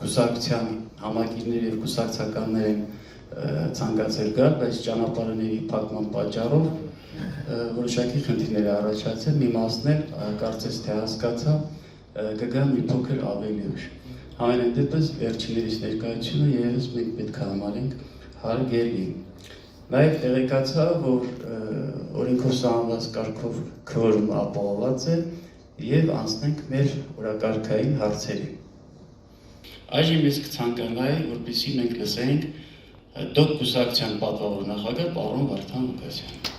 կուսակցության համակիրներ և կուսակցականներ են ցանկացել գալ, բայց ճանապարհների փակման պատճառով որոշակի խնդիրներ առաջացել, մի մասն էլ կարծես թե հասկացա կգա մի փոքր ավելի ուշ։ Ամենայն դեպս վերջիններիս ներկայությունը եւս մենք պետք է համարենք հարգելի։ Նաև տեղեկացա, որ օրենքով սահմանված կարգով քվորում ապահովված է եւ անցնենք մեր օրակարգային հարցերին։ Այժմ ես կցանկանայի, որպեսզի մենք լսենք ԴՕԿ կուսակցության պատվավոր նախագահ պարոն Վարդան Ղուկասյանին։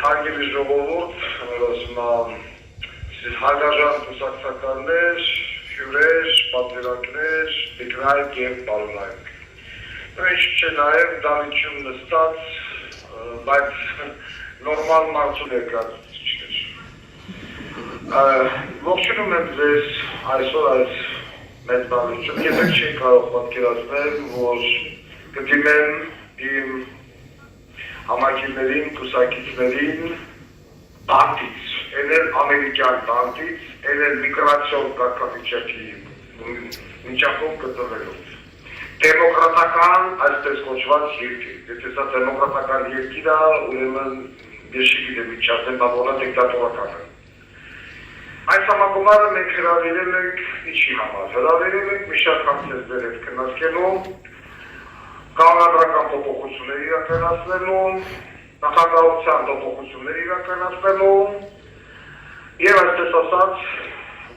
Հարգելի ժողովուրդ, հարգարժան կուսակցականներ, հյուրեր, պատվիրակներ, տիկնայք եւ պարոնայք։ Ինչ չէ նաև դավիճում նստած, բայց նորմալ մարդու ներկայացուցիչներ։ Ողջունում եմ ձեզ այսօր այս մեծ դավիճում, եթե չի կարող պատկերացնել, որ կդիմեմ իմ համակիրներին, կուսակիցներին բանտից, էլ ամերիկյան բանտից, էլ միգրացիոն կարգավիճակի միջակայքում գտնվելով։ Դեմոկրատական այսպես կոչված երկիր, եթե սա դեմոկրատական երկիր է, ուրեմն ես չգիտեմ ինչ ասեմ, բա որը դիկտատորական է։ Այս համագումարը մենք հրավիրել ենք ինչի համար, հրավիրել ենք մի շարք հարցեր հետ քննարկելու, կանոնադրական փոփոխություններ իրականացնելու, նախագահության փոփոխություններ իրականացնելու եւ այսպես ասած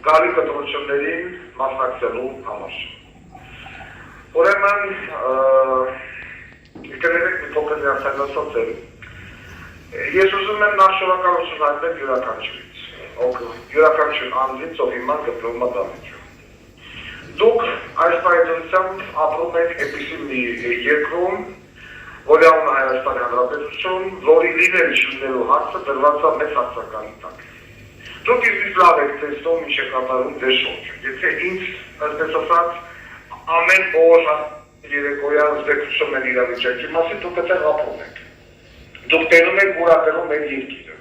գալի կտրություններին մասնակցելու համար։ Ուրեմն կներեք մի փոքր ներսայնացել։ Ես ուզում եմ նախ շնորհակալություն հայտնել յուրաքանչյուրից, յուրաքանչյուր անձից, ով հիմա գտնվում է դավիճում։ Դուք այս պայմանությամբ ապրում եք այնպիսի մի երկրում, որի անունը Հայաստանի Հանրապետություն, որի լինել չլինելու հարցը դրված է մեծ հարցականի տակ։ Դուք իսկ լավ եք տեսնում ինչ է կատարում ձեր շուրջը։ Եթե ինձ, այսպես ասած, ամեն օր երեկոյան զեկուցում են իրավիճակի մասին, դուք այդտեղ ապրում եք։ Դուք տենում եք որակերում մեր երկիրը։